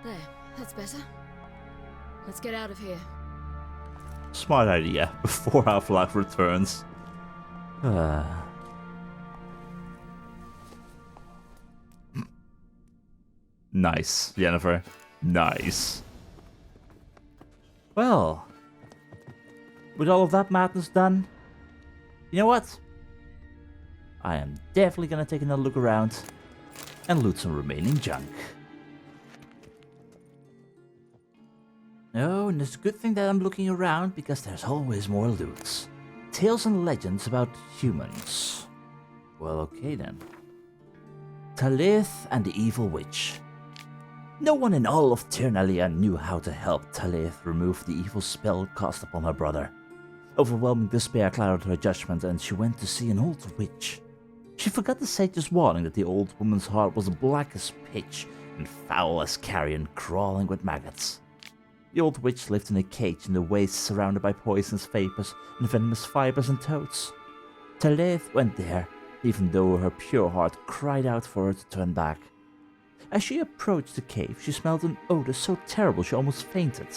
There, that's better. Let's get out of here. Smart idea, before Avlach returns. Nice, Yennefer. Nice. Well, with all of that madness done, you know what? I am definitely gonna take another look around and loot some remaining junk. Oh, and it's a good thing that I'm looking around because there's always more loots. Tales and legends about humans. Well, okay then. Talith and the Evil Witch. No one in all of Tirnalia knew how to help Talith remove the evil spell cast upon her brother. Overwhelming despair clouded her judgment and she went to see an old witch. She forgot the sage's warning that the old woman's heart was black as pitch and foul as carrion crawling with maggots. The old witch lived in a cage in the wastes surrounded by poisonous vapors and venomous fibers and toads. Talith went there, even though her pure heart cried out for her to turn back. As she approached the cave, she smelled an odor so terrible she almost fainted.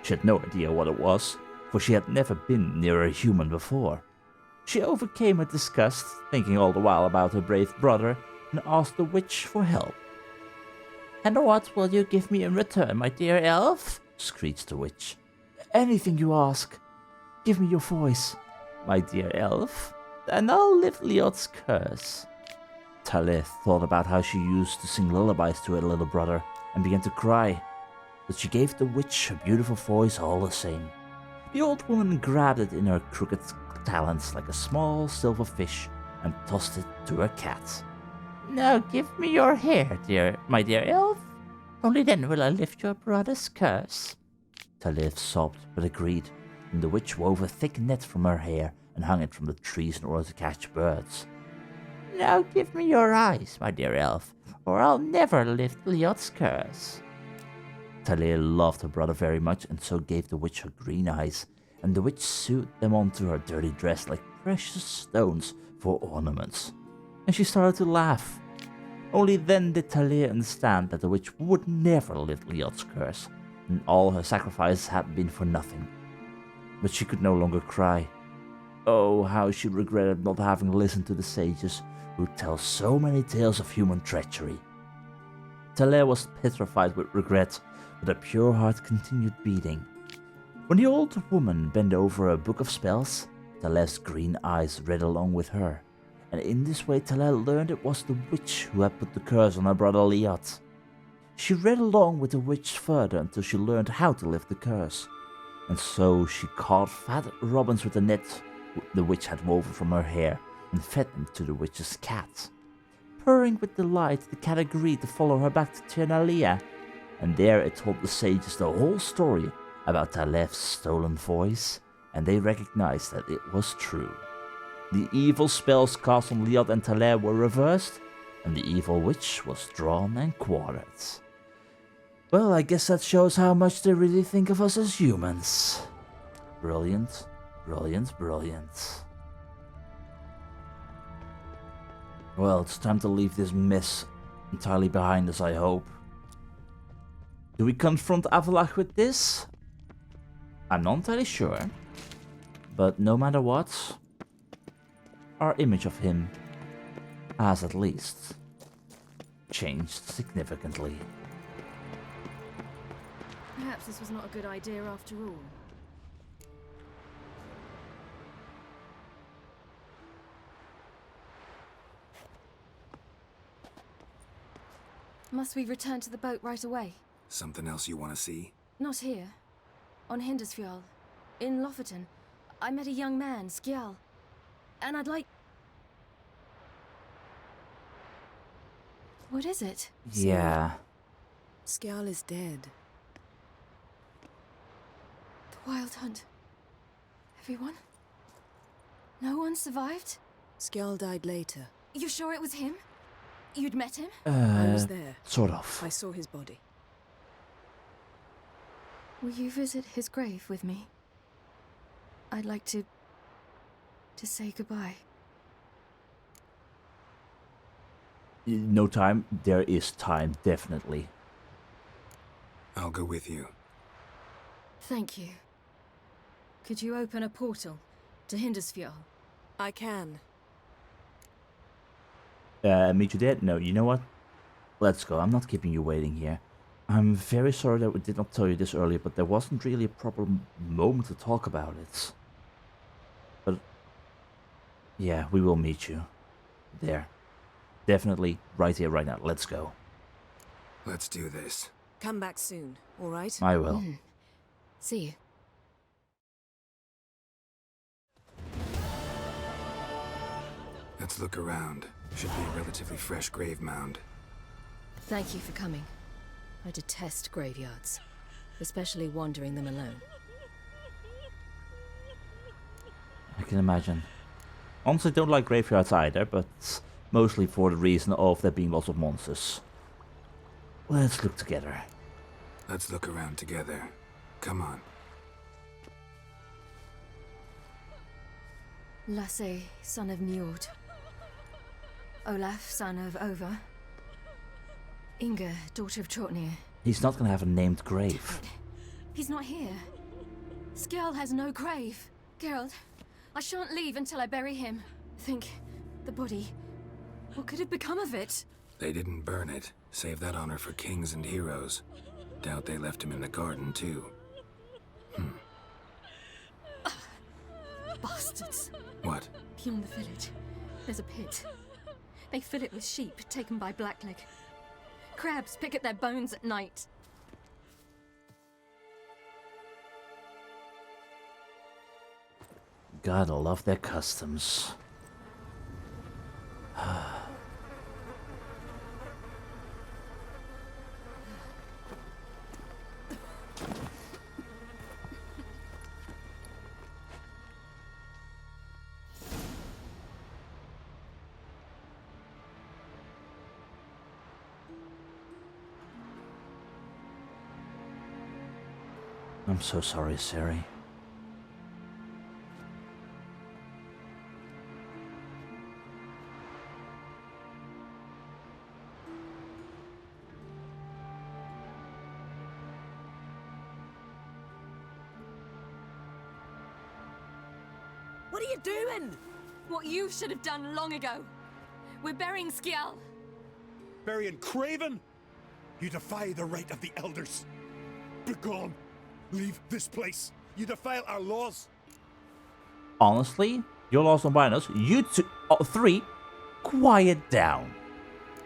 She had no idea what it was, for she had never been near a human before. She overcame her disgust, thinking all the while about her brave brother, and asked the witch for help. "And what will you give me in return, my dear elf?" screeched the witch. "Anything you ask. Give me your voice, my dear elf, and I'll lift Liot's curse." Talith thought about how she used to sing lullabies to her little brother and began to cry, but she gave the witch a beautiful voice all the same. The old woman grabbed it in her crooked talons like a small silver fish and tossed it to her cat. "Now give me your hair, my dear elf. Only then will I lift your brother's curse." Talith sobbed but agreed, and the witch wove a thick net from her hair and hung it from the trees in order to catch birds. "Now give me your eyes, my dear elf, or I'll never lift Liot's curse." Talith loved her brother very much and so gave the witch her green eyes, and the witch sewed them onto her dirty dress like precious stones for ornaments. And she started to laugh. Only then did Talith understand that the witch would never lift Liot's curse, and all her sacrifices had been for nothing. But she could no longer cry. Oh, how she regretted not having listened to the sages who tell so many tales of human treachery. Talith was petrified with regret, but her pure heart continued beating. When the old woman bent over a book of spells, Talith's green eyes read along with her, and in this way Talith learned it was the witch who had put the curse on her brother Liot. She read along with the witch further until she learned how to lift the curse, and so she caught fat robins with the net the witch had woven from her hair and fed them to the witch's cat. Purring with delight, the cat agreed to follow her back to Tirnalia, and there it told the sages the whole story about Talith's stolen voice, and they recognized that it was true. The evil spells cast on Liot and Talith were reversed, and the evil witch was drawn and quartered. Well, I guess that shows how much they really think of us as humans. Brilliant, brilliant, brilliant. Well, it's time to leave this mess entirely behind us, I hope. Do we confront Avlach with this? I'm not entirely sure. But no matter what, our image of him has at least changed significantly. Perhaps this was not a good idea after all. Must we return to the boat right away? Something else you want to see? Not here. On Vindsvept. In Lofoten. I met a young man, Skjall. And I'd like... What is it? Yeah. Skjall is dead. The Wild Hunt. Everyone? No one survived? Skjall died later. You sure it was him? You'd met him? I was there. Sort of. I saw his body. Will you visit his grave with me? I'd like to say goodbye. No time? There is time, definitely. I'll go with you. Thank you. Could you open a portal to Vindsvept? I can. Meet you there? No, you know what? Let's go. I'm not keeping you waiting here. I'm very sorry that we did not tell you this earlier, but there wasn't really a proper moment to talk about it. But yeah, we will meet you there. Definitely right here, right now. Let's go. Let's do this. Come back soon, all right? I will. See you. Let's look around. Should be a relatively fresh grave mound. Thank you for coming. I detest graveyards, especially wandering them alone. I can imagine. Honestly, don't like graveyards either, but mostly for the reason of there being lots of monsters. Let's look together. Let's look around together. Come on. Lasse, son of Njord. Olaf, son of Over. Inga, daughter of Trotnir. He's not gonna have a named grave. He's not here. Skjall has no grave. Geralt, I shan't leave until I bury him. Think, the body. What could have become of it? They didn't burn it. Save that honor for kings and heroes. Doubt they left him in the garden, too. Bastards. What? Beyond the village, there's a pit. They fill it with sheep taken by Blackleg. Crabs pick at their bones at night. Gotta love their customs. I'm so sorry, Ciri. What are you doing? What you should have done long ago. We're burying Skjall. Burying Craven? You defy the right of the elders. Begone. Leave this place. You defile our laws. Honestly, your laws don't bind us. You three, quiet down.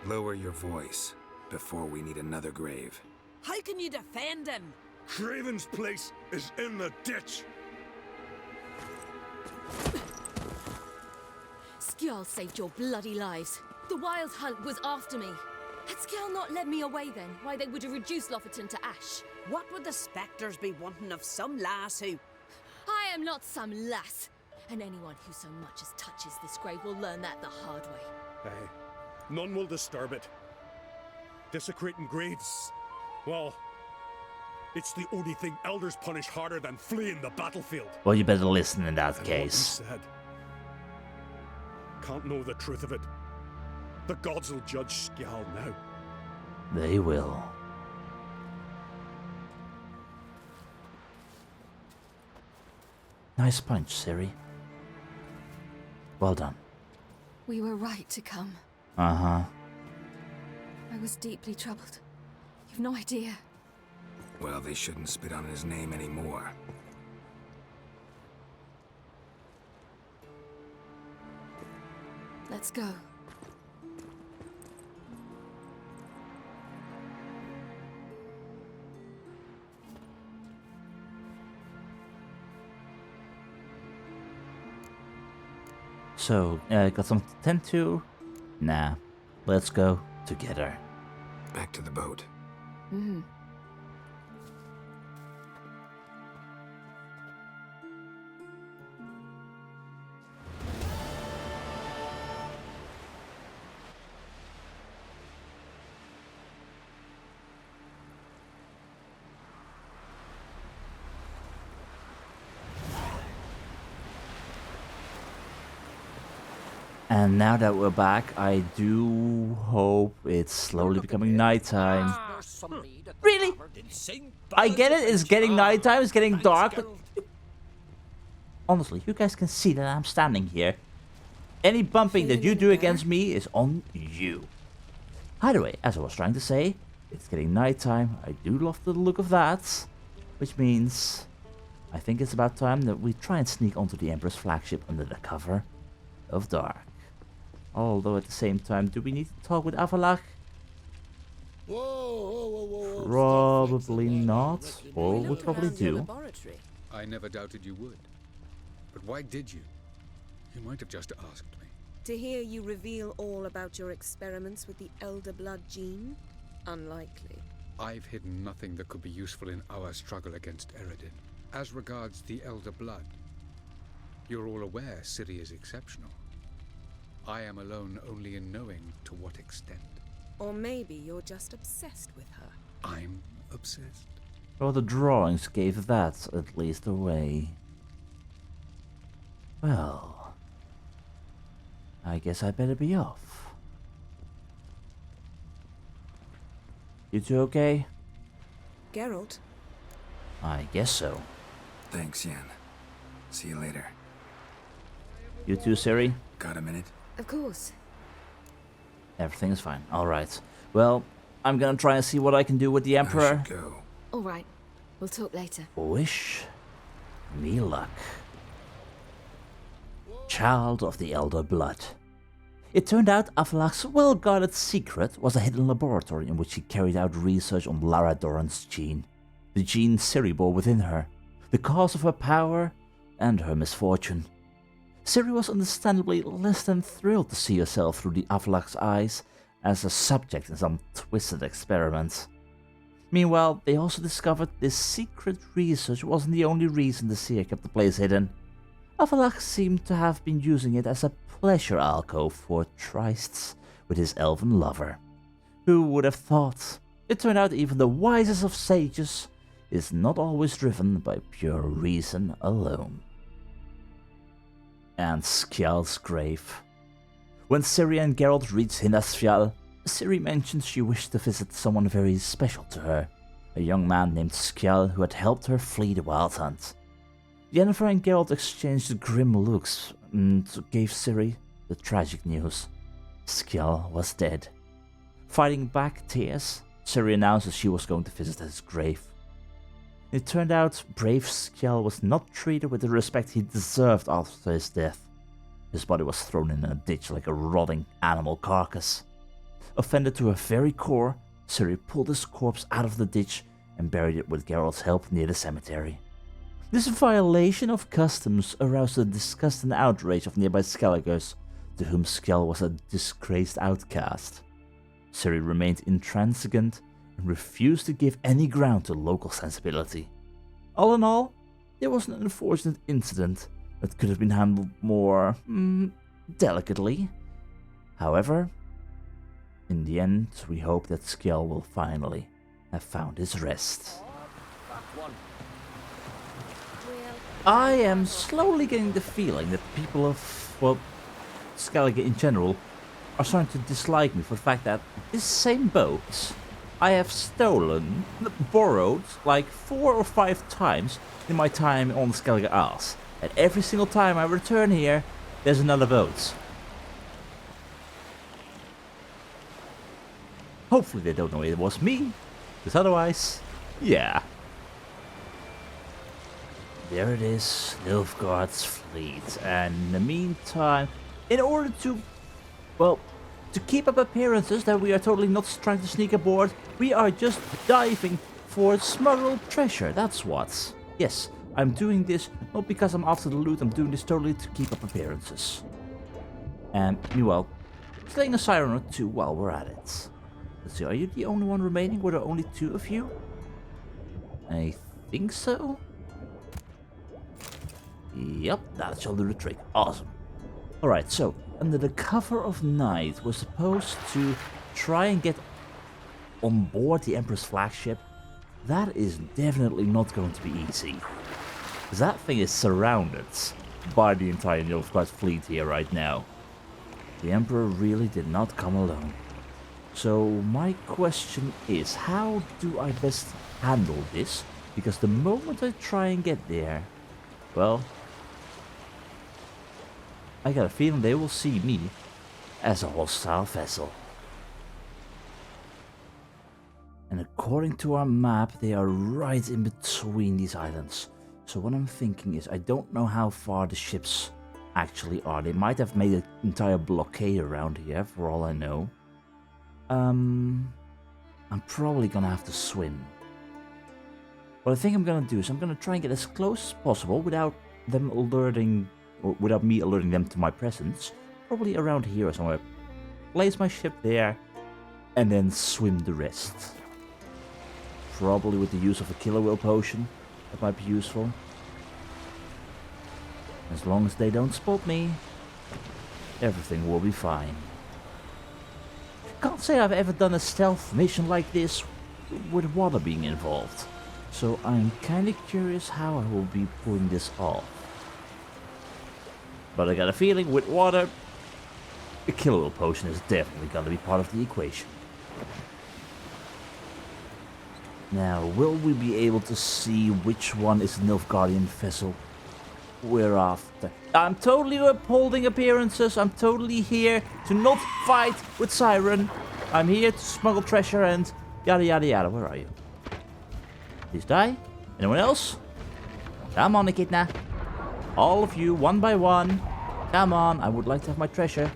Lower your voice before we need another grave. How can you defend him? Craven's place is in the ditch. Skjall saved your bloody lives. The Wild Hunt was after me. Had Skjall not led me away then, why they would have reduced Lofoten to ash. What would the spectres be wanting of some lass who... I am not some lass. And anyone who so much as touches this grave will learn that the hard way. Aye. None will disturb it. Desecrating graves. Well, it's the only thing elders punish harder than fleeing the battlefield. Well, you better listen in that And case. what you said. Can't know the truth of it. The gods will judge Skjall now. They will. Nice punch, Ciri. Well done. We were right to come. Uh-huh. I was deeply troubled. You've no idea. Well, they shouldn't spit on his name anymore. Let's go. So, got something to tend to? Nah. Let's go together. Back to the boat. Mm-hmm. And now that we're back, I do hope it's slowly becoming nighttime. Really? I get it, it's getting nighttime, it's getting dark, but... Honestly, you guys can see that I'm standing here. Any bumping that you do against me is on you. Either way, as I was trying to say, it's getting nighttime. I do love the look of that. Which means... I think it's about time that we try and sneak onto the Emperor's flagship under the cover of dark. Although at the same time, do we need to talk with Avalach? Probably not. Or we probably do. I never doubted you would. But why did you? You might have just asked me. To hear you reveal all about your experiments with the Elder blood gene? Unlikely. I've hidden nothing that could be useful in our struggle against Eredin. As regards the Elder blood, you're all aware Ciri is exceptional. I am alone only in knowing to what extent. Or maybe you're just obsessed with her. I'm obsessed. Well, the drawings gave that at least away. Well, I guess I better be off. You two okay? Geralt? I guess so. Thanks, Yen. See you later. You too, Ciri? Got a minute? Of course. Everything is fine. Alright. Well, I'm gonna try and see what I can do with the Emperor. I should go. All right. We'll talk later. Wish me luck. Child of the Elder Blood. It turned out Avalach's well-guarded secret was a hidden laboratory in which she carried out research on Lara Dorran's gene. The gene Ciri bore within her, the cause of her power and her misfortune. Ciri was understandably less than thrilled to see herself through the Avalach's eyes as a subject in some twisted experiment. Meanwhile, they also discovered this secret research wasn't the only reason the seer kept the place hidden. Avalach seemed to have been using it as a pleasure alcove for trysts with his elven lover. Who would have thought? It turned out even the wisest of sages is not always driven by pure reason alone. And Skjall's grave. When Ciri and Geralt reached Skjall, Ciri mentioned she wished to visit someone very special to her, a young man named Skjall who had helped her flee the Wild Hunt. Yennefer and Geralt exchanged grim looks and gave Ciri the tragic news. Skjall was dead. Fighting back tears, Ciri announced that she was going to visit his grave. It turned out brave Skjall was not treated with the respect he deserved after his death. His body was thrown in a ditch like a rotting animal carcass. Offended to her very core, Ciri pulled his corpse out of the ditch and buried it with Geralt's help near the cemetery. This violation of customs aroused the disgust and outrage of nearby Skelligers, to whom Skjall was a disgraced outcast. Ciri remained intransigent and refused to give any ground to local sensibility. All in all, it was an unfortunate incident that could have been handled more delicately. However, in the end, we hope that Skjall will finally have found his rest. I am slowly getting the feeling that people of, well, Skellige in general, are starting to dislike me for the fact that this same boat I have borrowed like 4 or 5 times in my time on Skellige Isles. And every single time I return here, there's another boat. Hopefully they don't know it was me, because otherwise, yeah. There it is, Nilfgaard's fleet, and in the meantime, in order to, well, to keep up appearances that we are totally not trying to sneak aboard, we are just diving for smuggled treasure, that's what. Yes, I'm doing this not because I'm after the loot, I'm doing this totally to keep up appearances. And meanwhile, slaying a siren or 2 while we're at it. Let's see, are you the only one remaining? Were there only 2 of you? I think so. Yep, that shall do the trick. Awesome. Alright, so, under the cover of night, we're supposed to try and get on board the Emperor's flagship. That is definitely not going to be easy. Because that thing is surrounded by the entire Nilfgaard fleet here right now. The Emperor really did not come alone. So my question is, how do I best handle this? Because the moment I try and get there, well, I got a feeling they will see me as a hostile vessel. And according to our map, they are right in between these islands. So what I'm thinking is, I don't know how far the ships actually are. They might have made an entire blockade around here, for all I know. I'm probably gonna have to swim. What I think I'm gonna do is I'm gonna try and get as close as possible without them alerting, or without me alerting them to my presence. Probably around here or somewhere. Place my ship there, and then swim the rest. Probably with the use of a killer whale potion. That might be useful. As long as they don't spot me, everything will be fine. Can't say I've ever done a stealth mission like this with water being involved. So I'm kinda curious how I will be pulling this off. But I got a feeling with water, a killer whale potion is definitely gonna be part of the equation. Now, will we be able to see which one is the Nilfgaardian vessel we're after? I'm totally upholding appearances. I'm totally here to not fight with Siren. I'm here to smuggle treasure and yada yada yada. Where are you? Please die. Anyone else? Come on, Echidna. All of you, one by one. Come on, I would like to have my treasure.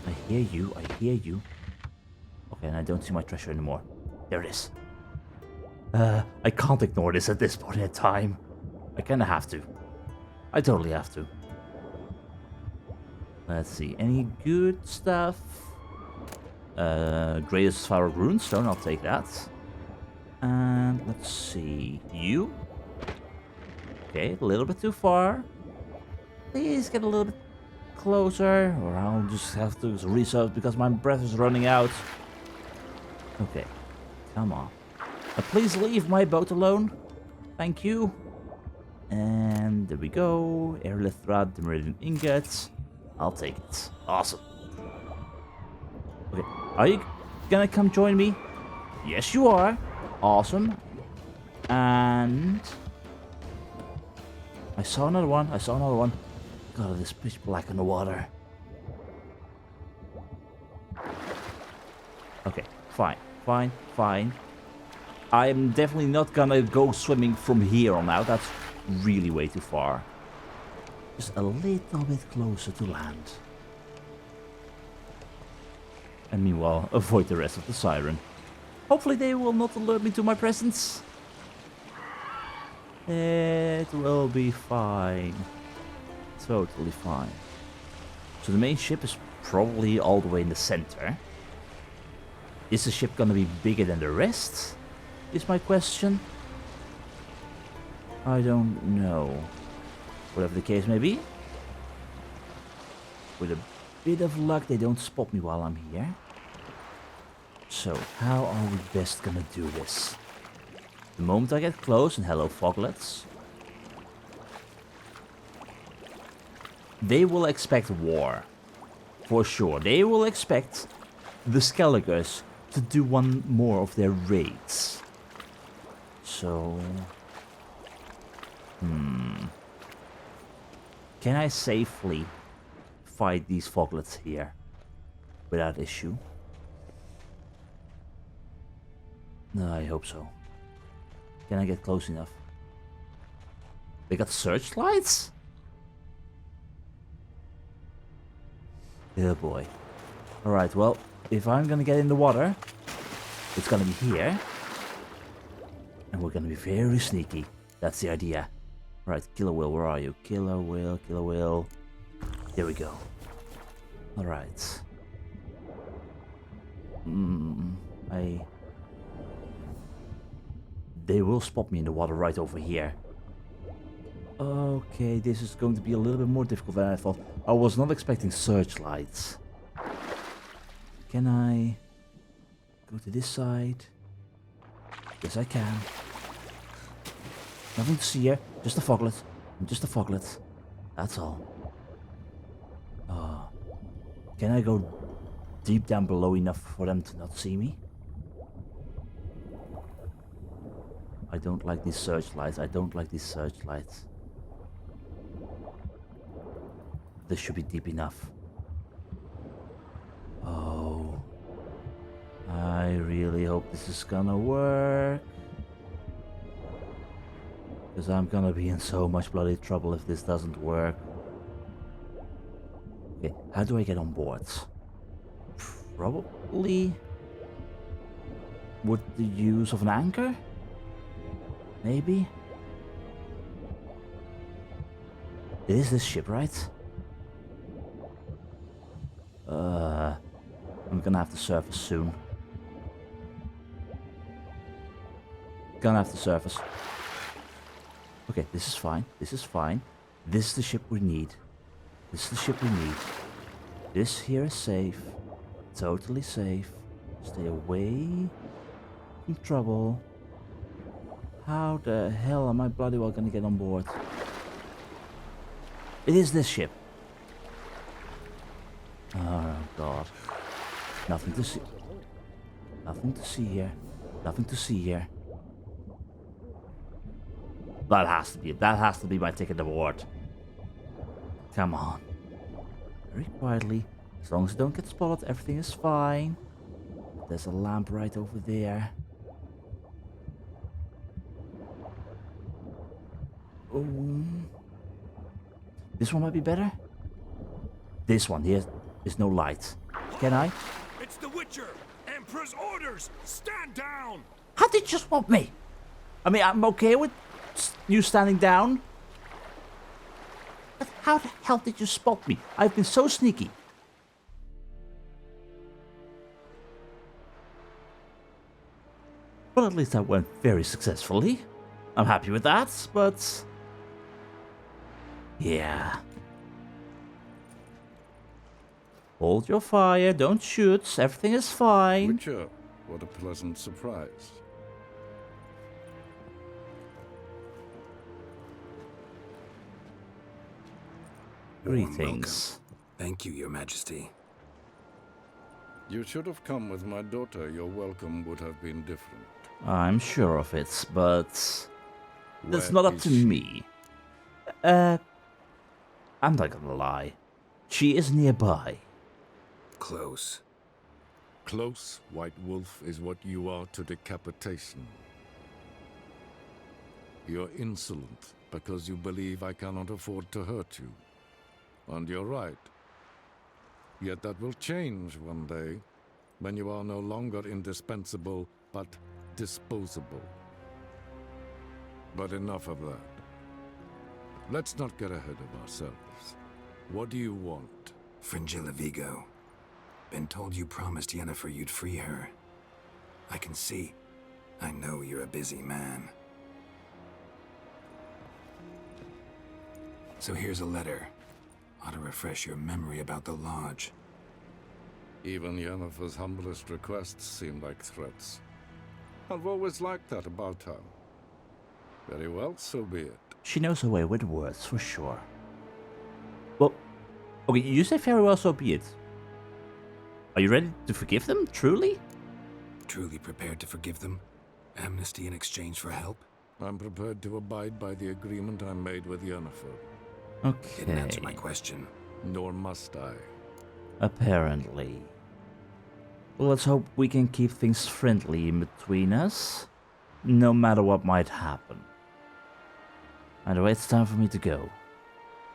I hear you, I hear you. Okay, and I don't see my treasure anymore. There it is. I can't ignore this at this point in time. I kinda have to. I totally have to. Let's see, any good stuff? Greatest Fire Runestone, I'll take that. And let's see, you? Okay, a little bit too far. Please get a little bit closer, or I'll just have to reset because my breath is running out. Okay, come on. Please leave my boat alone. Thank you. And there we go. Airlift rod, the Meridian ingots. I'll take it. Awesome. Okay, are you gonna come join me? Yes, you are. Awesome. And I saw another one. I saw another one. God, it is pitch black in the water. Okay, fine, fine, fine. I'm definitely not gonna go swimming from here on out. That's really way too far. Just a little bit closer to land. And meanwhile, avoid the rest of the Siren. Hopefully they will not alert me to my presence. It will be fine. Totally fine. So the main ship is probably all the way in the center. Is the ship gonna be bigger than the rest? Is my question. I don't know. Whatever the case may be. With a bit of luck, they don't spot me while I'm here. So, how are we best gonna do this? The moment I get close, and hello foglets, they will expect war. For sure. They will expect the Skelligers to do one more of their raids. So... Can I safely fight these foglets here without issue? No, I hope so. Can I get close enough? They got searchlights? Oh boy. Alright, well, if I'm gonna get in the water, it's gonna be here. And we're gonna be very sneaky. That's the idea. Right, Killer Whale, where are you? Killer Whale, Killer Whale. There we go. Alright. They will spot me in the water right over here. Okay, this is going to be a little bit more difficult than I thought. I was not expecting searchlights. Can I go to this side? Yes, I can. Nothing to see here. Just a foglet. Just a foglet. That's all. Oh. Can I go deep down below enough for them to not see me? I don't like these searchlights. I don't like these searchlights. This should be deep enough. Oh. I really hope this is gonna work. Because I'm gonna be in so much bloody trouble if this doesn't work. Okay, how do I get on board? Probably with the use of an anchor? Maybe? It is this ship, right? I'm gonna have to surface soon. Gonna have to surface. Okay, this is fine. This is fine. This is the ship we need. This is the ship we need. This here is safe. Totally safe. Stay away from trouble. How the hell am I bloody well gonna get on board? It is this ship. Oh god. Nothing to see. Nothing to see here. Nothing to see here. That has to be my ticket aboard. Come on. Very quietly. As long as I don't get spotted, everything is fine. There's a lamp right over there. Oh. This one might be better. This one here is no light. Can I? It's the Witcher! Emperor's orders! Stand down! How did you spot me? I mean, I'm okay with you standing down. But how the hell did you spot me? I've been so sneaky. Well, at least that went very successfully. I'm happy with that, but... yeah. Hold your fire, don't shoot, everything is fine. Witcher, what a pleasant surprise. Greetings. Thank you, Your Majesty. You should have come with my daughter. Your welcome would have been different. I'm sure of it, but... that's Where not up is to she? me. I'm not gonna lie. She is nearby. Close. Close, White Wolf, is what you are to decapitation. You're insolent because you believe I cannot afford to hurt you. And you're right. Yet that will change one day, when you are no longer indispensable, but disposable. But enough of that. Let's not get ahead of ourselves. What do you want? Fringilla Vigo. Been told you promised Yennefer you'd free her. I can see. I know you're a busy man. So here's a letter. Ought to refresh your memory about the Lodge. Even Yennefer's humblest requests seem like threats. I've always liked that about her. Very well, so be it. She knows her way with words, for sure. Well, okay, you say very well, so be it. Are you ready to forgive them, truly? Truly prepared to forgive them? Amnesty in exchange for help? I'm prepared to abide by the agreement I made with Yennefer. Didn't answer my Okay, question. Nor must I. apparently. Well, let's hope we can keep things friendly in between us, no matter what might happen. Either way, it's time for me to go.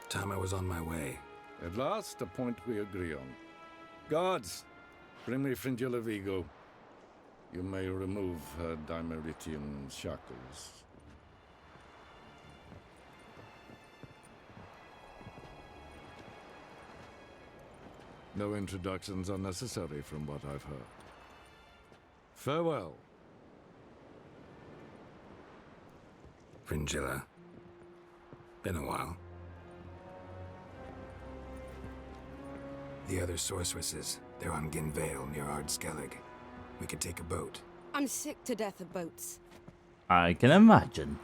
Time I was on my way. At last, a point we agree on. Guards, bring me Fringilla Vigo. You may remove her Dimeritian shackles. No introductions are necessary from what I've heard. Farewell. Fringilla. Been a while. The other sorceresses, they're on Ginvale near Ardskellig. We could take a boat. I'm sick to death of boats. I can imagine.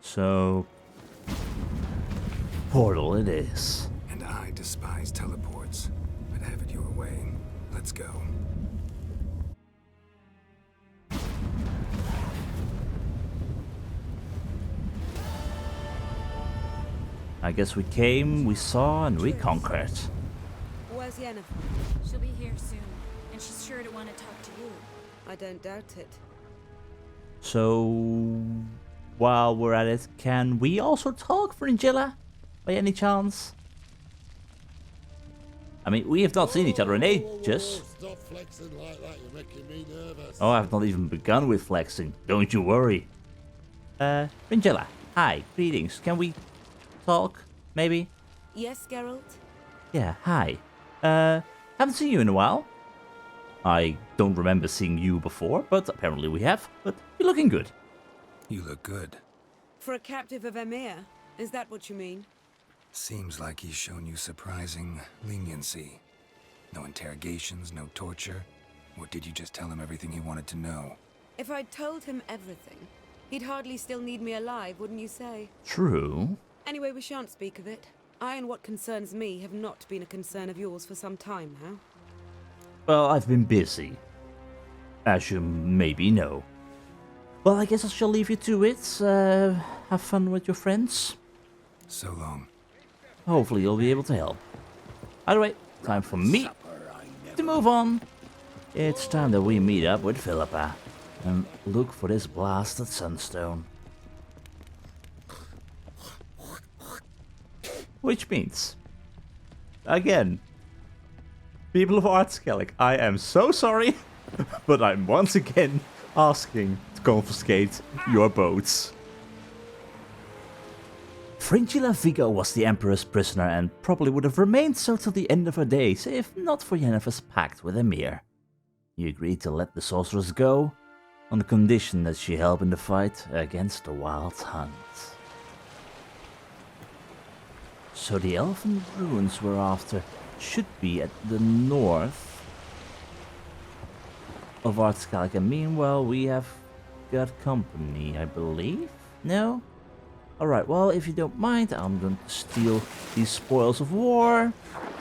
So... portal it is. And I despise teleports. way. Let's go. I guess we came, we saw, and we conquered. Where's Yennefer? She'll be here soon, and she's sure to want to talk to you. I don't doubt it. So, while we're at it, can we also talk, Fringilla? By any chance? I mean, we have not seen each other in ages. Stop flexing like that, you're making me nervous. Oh, I've not even begun with flexing. Don't you worry. Fringilla, hi, greetings. Can we talk, maybe? Yes, Geralt? Yeah, hi. Haven't seen you in a while. I don't remember seeing you before, but apparently we have. But you're looking good. You look good. For a captive of Emhyr? Is that what you mean? Seems like he's shown you surprising leniency. No interrogations, no torture. Or did you just tell him everything he wanted to know? If I'd told him everything, he'd hardly still need me alive, wouldn't you say? True. Anyway, we shan't speak of it. I and what concerns me have not been a concern of yours for some time now. Well, I've been busy, as you maybe know. Well, I guess I shall leave you to it. Have fun with your friends. So long. Hopefully you'll be able to help. Either way, time for me to move on. It's time that we meet up with Philippa and look for this blasted Sunstone. Which means, again, people of Artskellig, I am so sorry, but I'm once again asking to confiscate your boats. Fringilla Vigo was the Emperor's prisoner and probably would have remained so till the end of her days if not for Yennefer's pact with Emhyr. He agreed to let the sorceress go on the condition that she help in the fight against the Wild Hunt. So the elven ruins we're after should be at the north of Artskellig, and meanwhile we have got company, I believe? No? Alright, well, if you don't mind, I'm going to steal these spoils of war,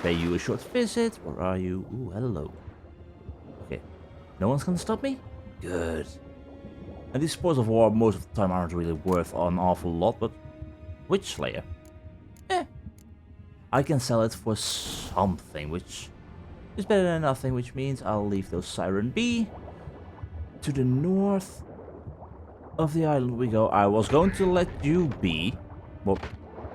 pay you a short visit. Where are you? Ooh, hello. Okay, no one's gonna stop me? Good. And these spoils of war most of the time aren't really worth an awful lot, but Witch Slayer? I can sell it for something, which is better than nothing, which means I'll leave those Siren be. To the north of the island we go. I was going to let you be. Well,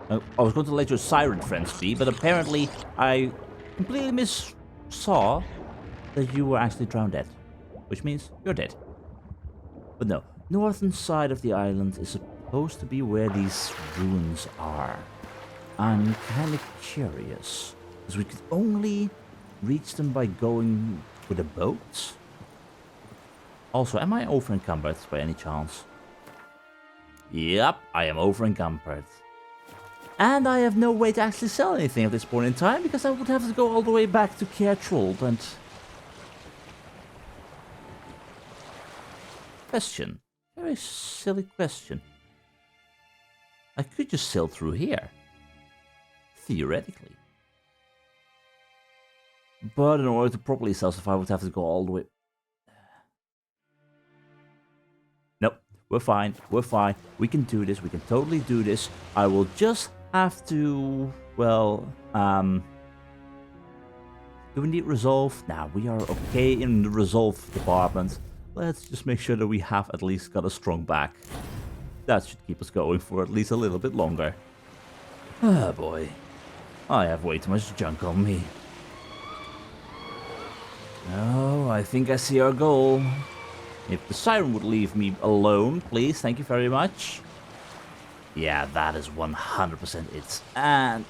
I was going to let your Siren friends be, but apparently I completely missaw that you were actually drowned dead. Which means you're dead. But no, northern side of the island is supposed to be where these ruins are. I'm kind of curious, because we could only reach them by going with a boat. Also, am I over-encumbered by any chance? Yep, I am over-encumbered. And I have no way to actually sell anything at this point in time, because I would have to go all the way back to Kjertrold and... Question. Very silly question. I could just sail through here. Theoretically. But in order to properly self-survive, I would have to go all the way... Nope, we're fine, we're fine. We can do this, we can totally do this. I will just have to... Well, do we need resolve? Nah, we are okay in the resolve department. Let's just make sure that we have at least got a strong back. That should keep us going for at least a little bit longer. Ah, boy. I have way too much junk on me. Oh, I think I see our goal. If the Siren would leave me alone, please, thank you very much. Yeah, that is 100% it. And...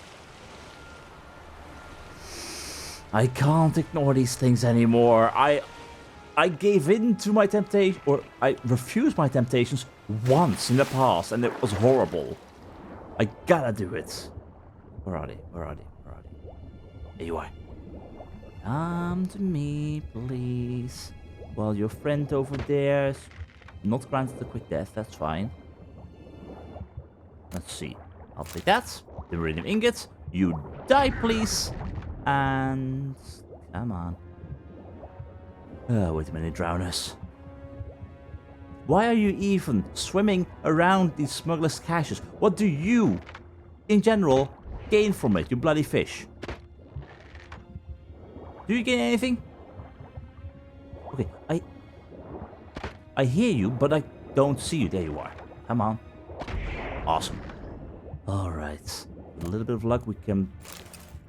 I can't ignore these things anymore. I gave in to my temptation, or I refused my temptations once in the past, and it was horrible. I gotta do it. Where are they? Where are they? Where are they? There you are. Come to me, please. Well, your friend over there is not granted a quick death, that's fine. Let's see. I'll take that. The Iridium Ingot. You die, please. And... Come on. Oh, wait a minute, drowners. Why are you even swimming around these smugglers' caches? What do you, in general, gain from it, you bloody fish? Do you gain anything? Okay, I hear you, but I don't see you. There you are. Come on. Awesome. Alright. With a little bit of luck, we can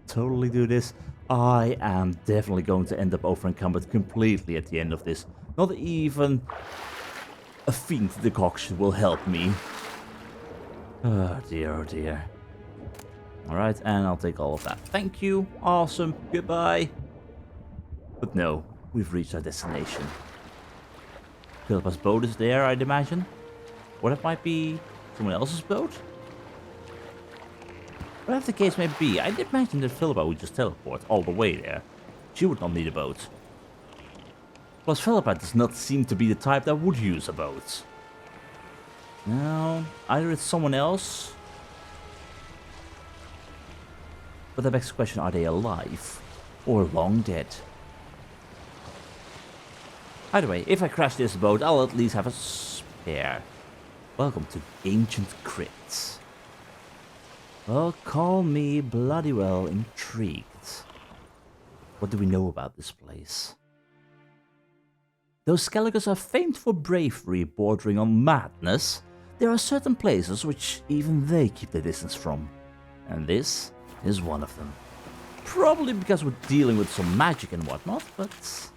totally do this. I am definitely going to end up over-encumbered completely at the end of this. Not even a fiend decoction will help me. Oh dear, oh dear. Alright, and I'll take all of that. Thank you. Awesome. Goodbye. But no, we've reached our destination. Philippa's boat is there, I'd imagine. Or that might be someone else's boat? Whatever the case may be, I did imagine that Philippa would just teleport all the way there. She would not need a boat. Plus, Philippa does not seem to be the type that would use a boat. No, either it's someone else. But that begs the question, are they alive? Or long dead? Either way, if I crash this boat, I'll at least have a spare. Welcome to Ancient Crypts. Well, call me bloody well intrigued. What do we know about this place? Though Skelligers are famed for bravery bordering on madness, there are certain places which even they keep their distance from. And this is one of them. Probably because we're dealing with some magic and whatnot, but...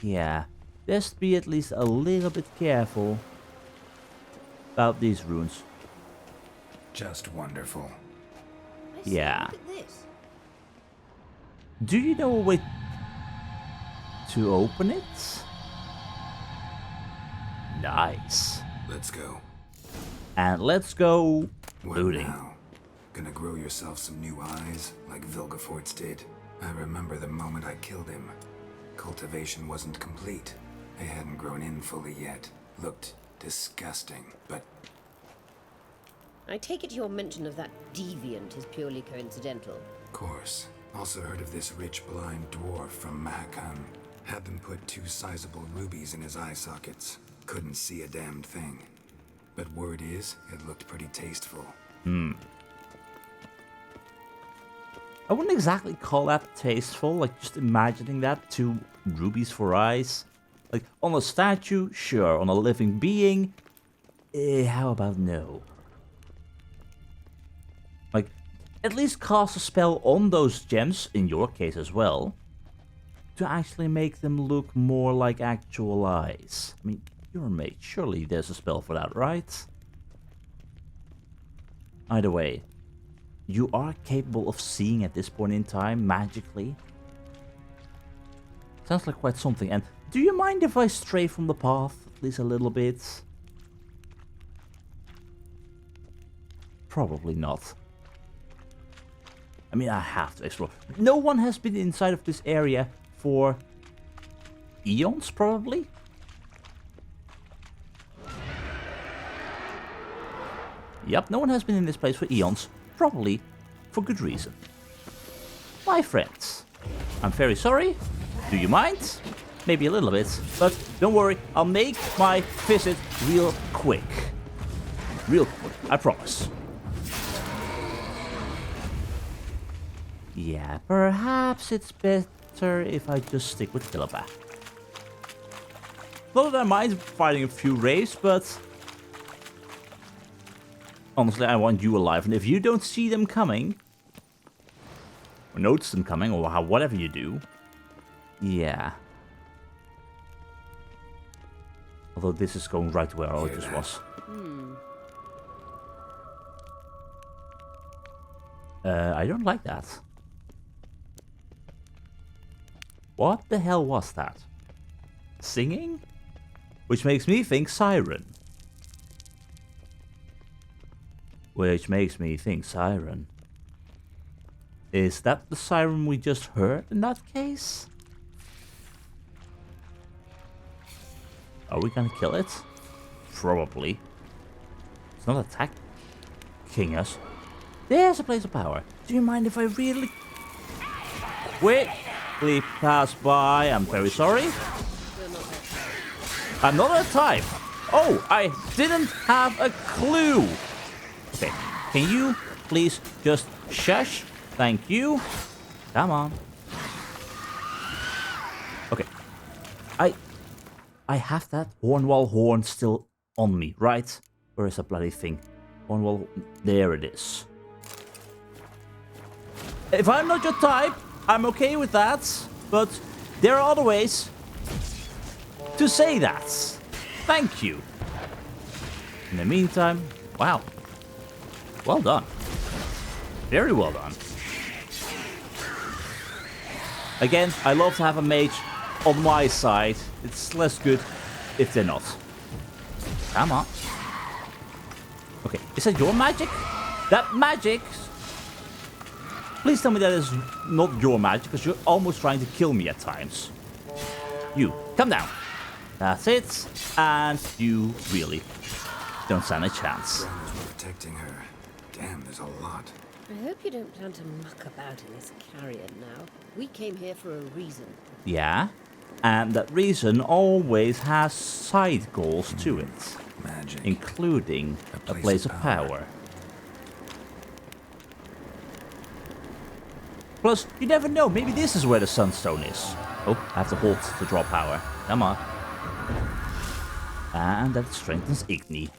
yeah, best be at least a little bit careful about these runes. Just wonderful. Yeah. Look at this. Do you know a way to open it? Nice. Let's go. And let's go What looting. now? Gonna grow yourself some new eyes, like Vilgefortz did? I remember the moment I killed him. Cultivation wasn't complete. They hadn't grown in fully yet. Looked disgusting, but I take it your mention of that deviant is purely coincidental. of course. Also heard of this rich blind dwarf from Mahakan. Had them put 2 sizable rubies in his eye sockets. Couldn't see a damned thing. But word is, it looked pretty tasteful. I wouldn't exactly call that tasteful, like just imagining that, 2 rubies for eyes. Like, on a statue, sure. On a living being, how about no? Like, at least cast a spell on those gems, in your case as well, to actually make them look more like actual eyes. I mean, you're a mage, surely there's a spell for that, right? Either way, you are capable of seeing at this point in time, magically. Sounds like quite something. And do you mind if I stray from the path, at least a little bit? Probably not. I mean, I have to explore. No one has been inside of this area for eons, probably? Yep, no one has been in this place for eons. Probably for good reason. My friends, I'm very sorry. Do you mind? Maybe a little bit, but don't worry, I'll make my visit real quick. Real quick, I promise. Yeah, perhaps it's better if I just stick with Philippa. Not that I mind fighting a few raves, but honestly, I want you alive, and if you don't see them coming, or notice them coming, or whatever you do, yeah. Although this is going right to where I just was. I don't like that. What the hell was that? Singing? Which makes me think siren. Which makes me think siren. Is that the siren we just heard in that case? Are we gonna kill it? Probably. It's not attacking us. There's a place of power. Do you mind if I really... quickly pass by. I'm very sorry. I'm not that type. Oh, I didn't have a clue. Okay, can you please just shush? Thank you. Come on. Okay. I have that Hornwall horn still on me, right? Where is that bloody thing? Hornwall, there it is. If I'm not your type, I'm okay with that. But there are other ways to say that. Thank you. In the meantime, wow. Well done. Very well done. Again, I love to have a mage on my side. It's less good if they're not. Come on. Okay, is that your magic? That magic? Please tell me that is not your magic, because you're almost trying to kill me at times. You, come down. That's it. And you really don't stand a chance. Brothers were protecting her. Damn, there's a lot. I hope you don't plan to muck about in this carrion now. We came here for a reason. Yeah, and that reason always has side goals to it. Magic. Including a place of power. Plus, you never know, maybe this is where the Sunstone is. Oh, I have to hold to draw power. Come on. And that strengthens Igni.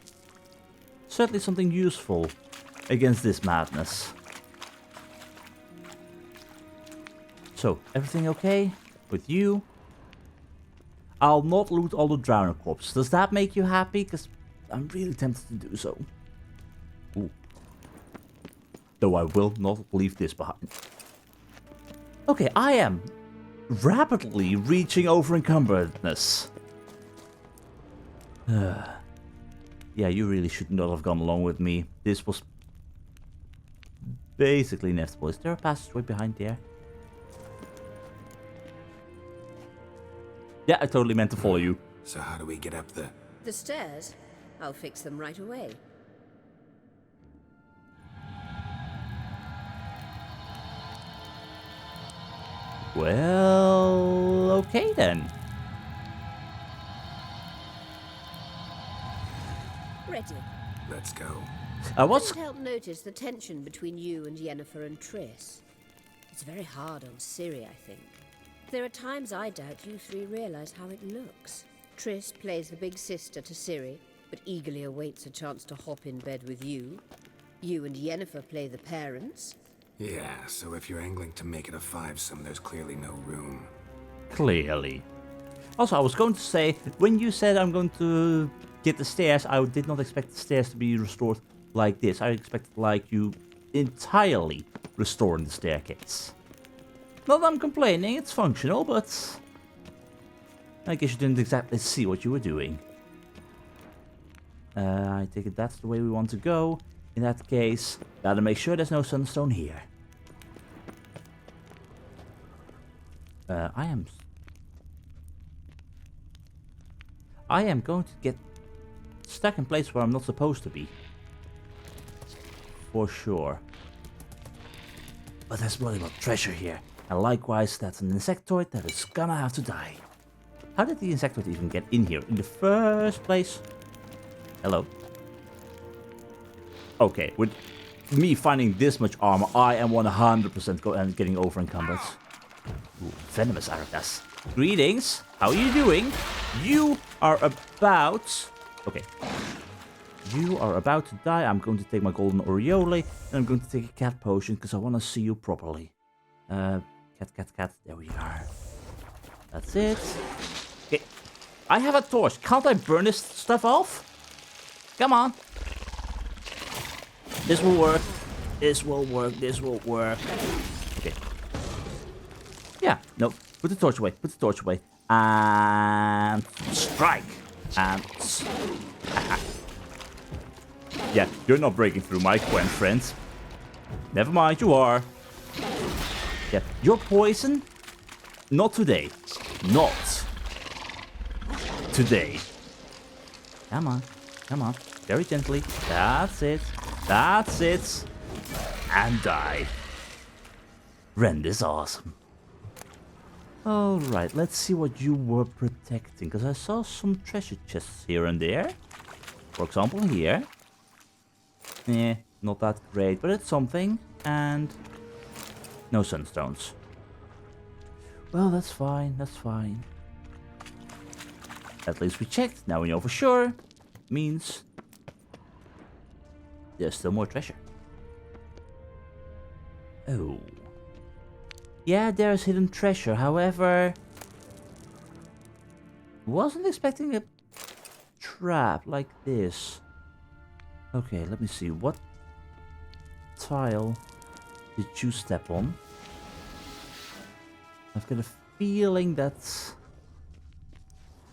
Certainly something useful against this madness. So, everything okay with you? I'll not loot all the Drowner corpses. Does that make you happy? Because I'm really tempted to do so. Ooh. Though I will not leave this behind. Okay, I am rapidly reaching over encumbredness. Yeah, you really should not have gone along with me. This was basically inevitable. Is there a passageway behind there? Yeah, I totally meant to follow you. So how do we get up the... The stairs? I'll fix them right away. Well, okay then. Ready. Let's go. I was... Couldn't help notice the tension between you and Yennefer and Triss. It's very hard on Ciri, I think. There are times I doubt you three realize how it looks. Triss plays the big sister to Ciri, but eagerly awaits a chance to hop in bed with you. You and Yennefer play the parents. Yeah, so if you're angling to make it a fivesome, there's clearly no room. Clearly. Also, I was going to say, when you said I'm going to get the stairs, I did not expect the stairs to be restored like this. I expected like you entirely restoring the staircase. Not that I'm complaining, it's functional, but I guess you didn't exactly see what you were doing. I take it that's the way we want to go. In that case, gotta make sure there's no Sunstone here. I am going to get stuck in place where I'm not supposed to be. For sure. But there's bloody well treasure here. And likewise, that's an insectoid that is gonna have to die. How did the insectoid even get in here in the first place? Hello? Okay, with me finding this much armor, I am 100% getting over encumbered. Ooh, venomous Arakas. Greetings, how are you doing? You are about... Okay. You are about to die. I'm going to take my golden aureole, and I'm going to take a cat potion, because I want to see you properly. Cat. There we are. That's it. Okay. I have a torch. Can't I burn this stuff off? Come on. This will work. This will work. This will work. Okay. Yeah. No. Put the torch away. Put the torch away. And strike. And... Yeah, you're not breaking through my Quen, friends. Never mind, you are. Yeah, your poison? Not today. Not today. Come on. Come on. Very gently. That's it. That's it. And die. Rend is awesome. Alright, let's see what you were protecting, because I saw some treasure chests here and there. For example, here. Not that great, but it's something. And no sunstones. Well, that's fine, that's fine. At least we checked. Now we know for sure. Means there's still more treasure. Oh. Yeah, there's hidden treasure. However, wasn't expecting a trap like this. Okay, let me see. What tile did you step on? I've got a feeling that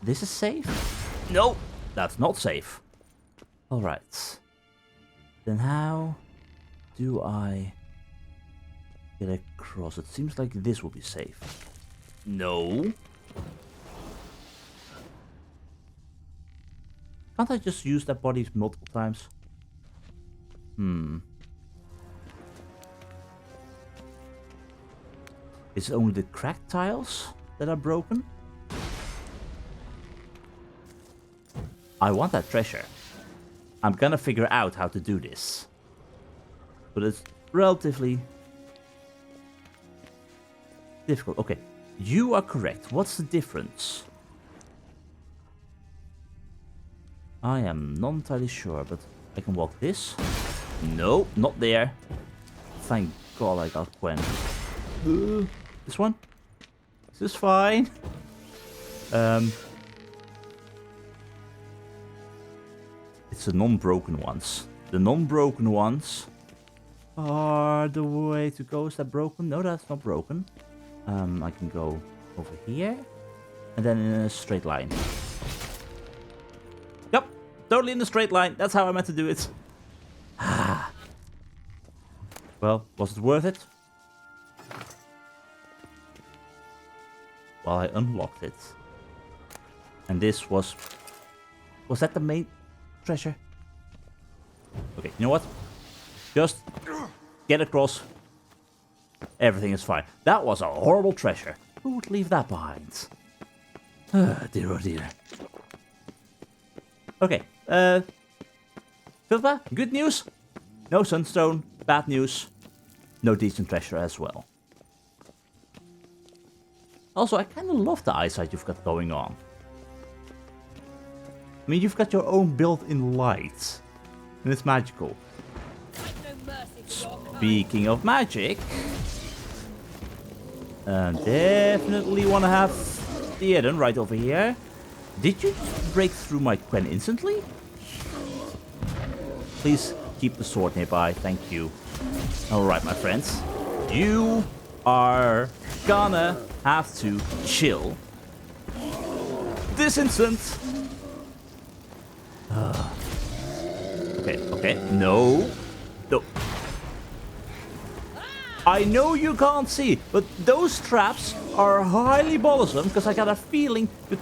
this is safe. No, that's not safe. Alright. Then how do I get across? It seems like this will be safe. No. Can't I just use that body multiple times? Is it only the cracked tiles that are broken? I want that treasure. I'm gonna figure out how to do this. But it's relatively difficult. Okay, you are correct. What's the difference? I am not entirely sure, but I can walk this. No, not there. Thank God I got Gwen. This one? Is this fine? It's the non-broken ones. The non-broken ones are the way to go. Is that broken? No, that's not broken. I can go over here. And then in a straight line. Yep, totally in a straight line. That's how I meant to do it. Well, was it worth it? Well, I unlocked it. And this was... Was that the main treasure? Okay, you know what? Just get across. Everything is fine. That was a horrible treasure. Who would leave that behind? Dear oh dear. Okay, Philippa, good news? No Sunstone. Bad news. No decent treasure as well. Also, I kind of love the eyesight you've got going on. I mean, you've got your own built-in light. And it's magical. Speaking of magic... definitely want to have the Eden right over here. Did you break through my Quen instantly? Please keep the sword nearby, thank you. Alright, my friends. You are gonna have to chill. This instant. Okay, no. No. I know you can't see, but those traps are highly bothersome because I got a feeling that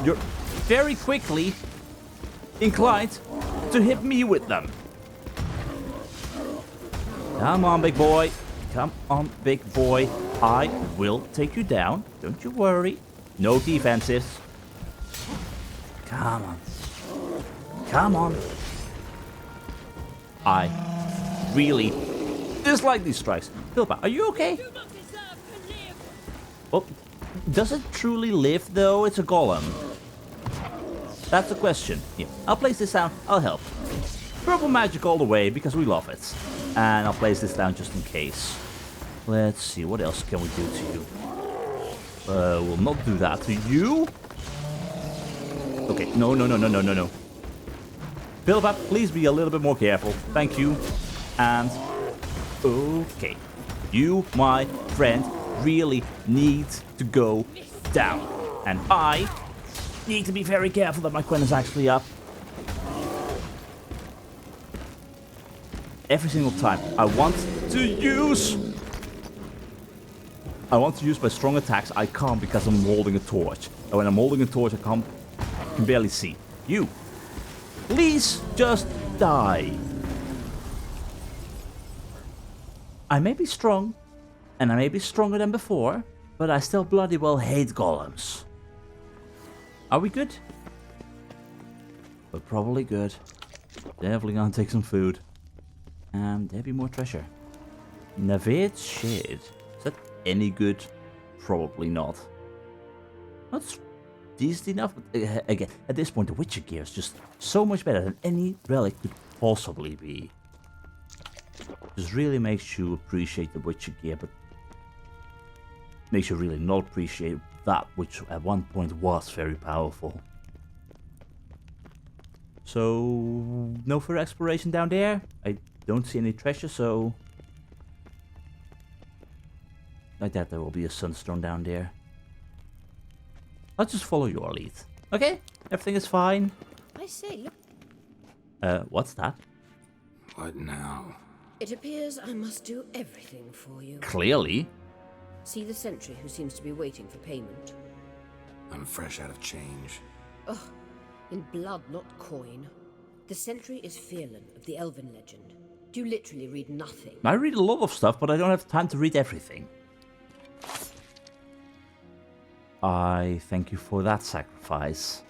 you're very quickly inclined to hit me with them. Come on, big boy. Come on, big boy. I will take you down. Don't you worry. No defenses. Come on. Come on. I really dislike these strikes. Philippa, are you okay? Well, does it truly live though? It's a golem. That's the question. Here, I'll place this down. I'll help. Purple magic all the way because we love it. And I'll place this down just in case. Let's see, what else can we do to you? We'll not do that to you. Okay, no. Philippa, please be a little bit more careful. Thank you. And... okay. You, my friend, really need to go down. And I need to be very careful that my Quen is actually up. Every single time I want to use my strong attacks. I can't because I'm holding a torch. And when I'm holding a torch, I can barely see. You, please just die. I may be strong, and I may be stronger than before, but I still bloody well hate golems. Are we good? We're probably good. Definitely gonna take some food. There'll be more treasure. Navid shit. Is that any good? Probably not. That's decent enough, but again, at this point the Witcher gear is just so much better than any relic could possibly be. Just really makes you appreciate the Witcher gear, but makes you really not appreciate that which at one point was very powerful. So, no further exploration down there. I don't see any treasure, so I doubt there will be a Sunstone down there. I'll just follow your lead. Okay, everything is fine. I say, look. What's that? What now? It appears I must do everything for you. Clearly. See the sentry who seems to be waiting for payment. I'm fresh out of change. Ugh, in blood, not coin. The sentry is Fearlan of the Elven legend. Do you literally read nothing? I read a lot of stuff, but I don't have time to read everything. I thank you for that sacrifice.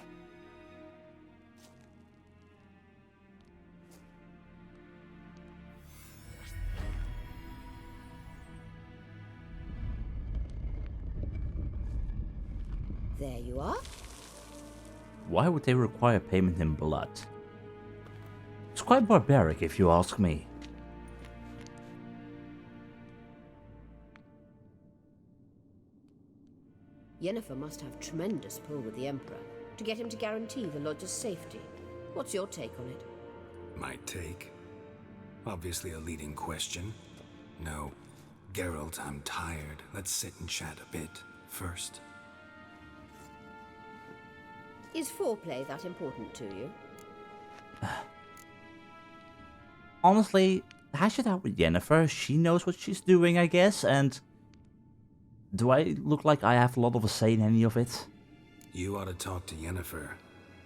There you are. Why would they require payment in blood? It's quite barbaric if you ask me. Yennefer must have tremendous pull with the Emperor to get him to guarantee the Lodge's safety. What's your take on it? My take? Obviously a leading question. No. Geralt, I'm tired. Let's sit and chat a bit first. Is foreplay that important to you? Honestly, hash it out with Yennefer. She knows what she's doing, I guess, and do I look like I have a lot of a say in any of it? You ought to talk to Yennefer.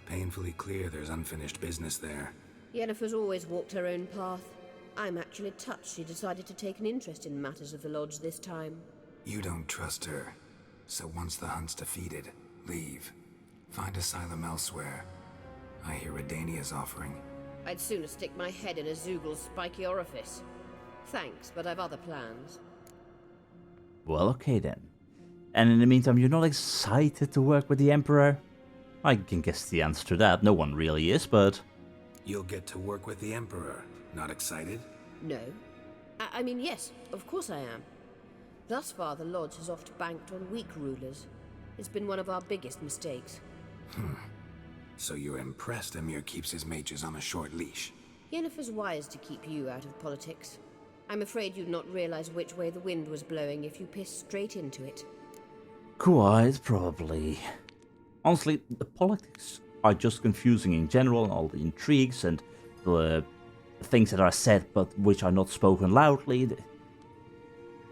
Painfully clear there's unfinished business there. Yennefer's always walked her own path. I'm actually touched she decided to take an interest in matters of the Lodge this time. You don't trust her. So once the hunt's defeated, leave. Find asylum elsewhere. I hear Redania's offering. I'd sooner stick my head in a Zoogl's spiky orifice. Thanks, but I've other plans. Well, okay then. And in the meantime, you're not excited to work with the Emperor? I can guess the answer to that. No one really is, but You'll get to work with the Emperor. Not excited? No. I mean, yes, of course I am. Thus far, the Lodge has oft banked on weak rulers. It's been one of our biggest mistakes. So you're impressed Emhyr keeps his mages on a short leash? Yennefer's wise to keep you out of politics. I'm afraid you'd not realize which way the wind was blowing if you pissed straight into it. quite probably. Honestly, the politics are just confusing in general, and all the intrigues and the things that are said but which are not spoken loudly.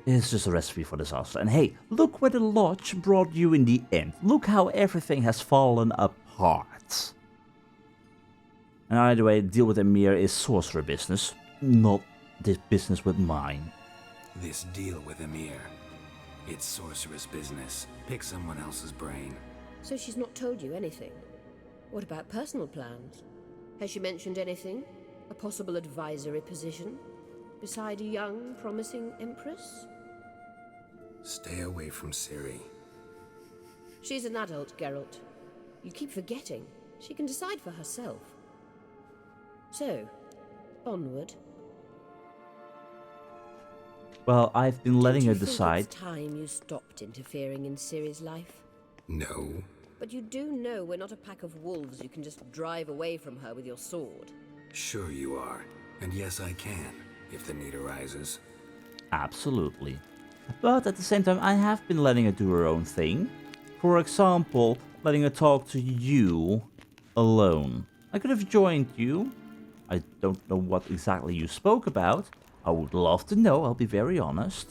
It's just a recipe for disaster. And hey, look where the Lodge brought you in the end. Look how everything has fallen apart. And either way, deal with Emhyr is sorcerer business, not this business with mine. This deal with Emhyr. It's sorceress business. Pick someone else's brain. So she's not told you anything? What about personal plans? Has she mentioned anything? A possible advisory position? Beside a young, promising empress? Stay away from Ciri. She's an adult, Geralt. You keep forgetting. She can decide for herself. So, onward. Well, I've been letting her Don't you think decide. it's time you stopped interfering in Ciri's life? No. But you do know we're not a pack of wolves you can just drive away from her with your sword. Sure you are. And yes, I can, if the need arises. Absolutely. But at the same time, I have been letting her do her own thing. For example, letting her talk to you alone. I could have joined you. I don't know what exactly you spoke about. I would love to know, I'll be very honest.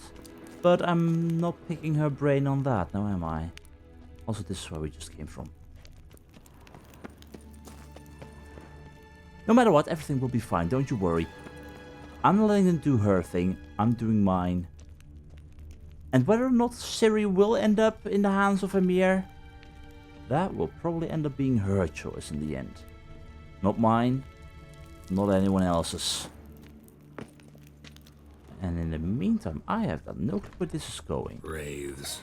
But I'm not picking her brain on that, now am I? Also, this is where we just came from. No matter what, everything will be fine, don't you worry. I'm letting her do her thing, I'm doing mine. And whether or not Ciri will end up in the hands of Emhyr, that will probably end up being her choice in the end. Not mine, not anyone else's. And in the meantime, I have got no clue where this is going. Wraiths.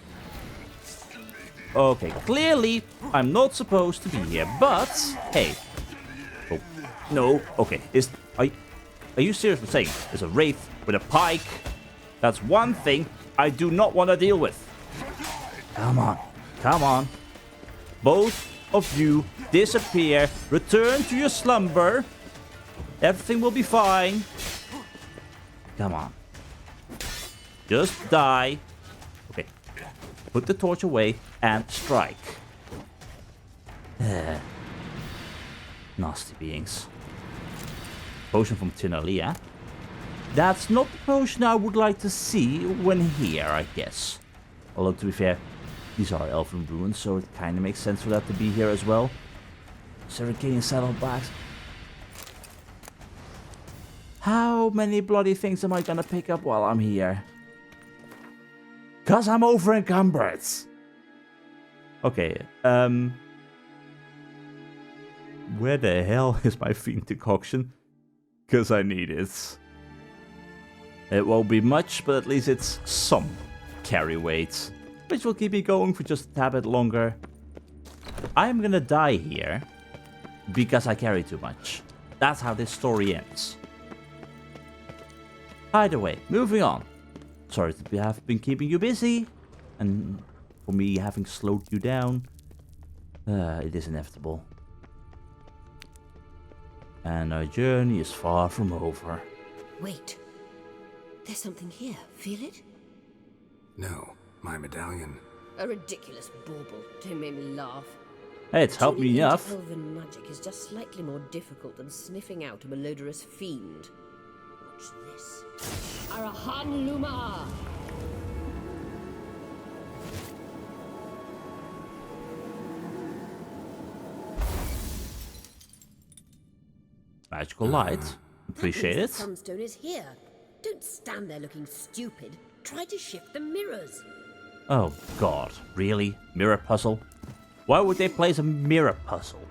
Okay, clearly I'm not supposed to be here, but hey. Oh, no, okay. Are you seriously saying there's a wraith with a pike? That's one thing I do not want to deal with. Come on, come on. Both of you disappear, return to your slumber. Everything will be fine. Come on. Just die. Okay. Put the torch away and strike. Nasty beings. Potion from Tinalia. That's not the potion I would like to see when here, I guess. Although, to be fair, these are elven ruins, so it kind of makes sense for that to be here as well. Sergei saddlebags. How many bloody things am I gonna pick up while I'm here? 'Cause I'm over encumbered. Okay, where the hell is my fiend decoction? 'Cause I need it. It won't be much, but at least it's some carry weight, which will keep me going for just a tad bit longer. I'm gonna die here because I carry too much. That's how this story ends. Either way, moving on. Sorry to have been keeping you busy, and for me having slowed you down. It is inevitable. And our journey is far from over. Wait. There's something here. Feel it? No, my medallion. A ridiculous bauble. Don't make me laugh. Hey, it's helped me Tuning into enough. Elven magic is just slightly more difficult than sniffing out a malodorous fiend. Watch this. Arahan Luma! Magical light. Appreciate That means it. the Sunstone is here. Don't stand there looking stupid. Try to shift the mirrors. Oh god, really? Mirror puzzle? Why would they place a mirror puzzle?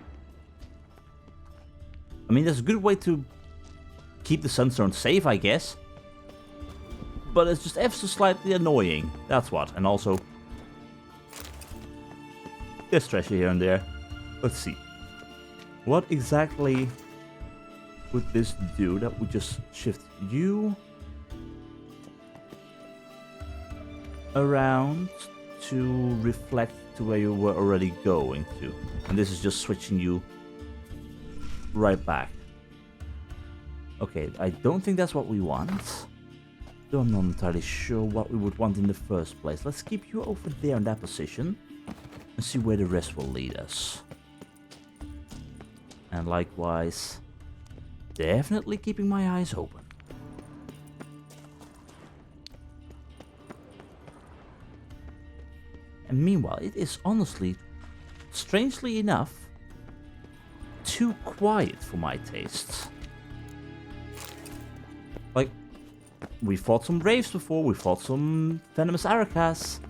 I mean, that's a good way to keep the Sunstone safe, I guess. But it's just ever so slightly annoying. That's what. And also, there's treasure here and there. Let's see. What exactly would this do? That would just shift you around to reflect to where you were already going to. And this is just switching you right back. Okay, I don't think that's what we want. Though I'm not entirely sure what we would want in the first place. Let's keep you over there in that position and see where the rest will lead us. And likewise, definitely keeping my eyes open. And meanwhile, it is honestly, strangely enough, too quiet for my tastes. Like, we fought some Wraiths before, we fought some Venomous Arakas.